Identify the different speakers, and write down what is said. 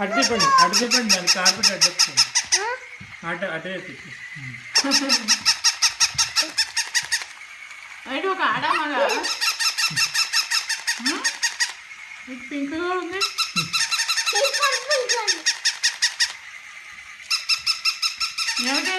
Speaker 1: అటు చెప్పండి దాని కార్పెట్ అడ్డొస్తుంది అటే
Speaker 2: అయితే ఒక ఆడ మగ పింక్ కూడా ఉంది. ఏమిటి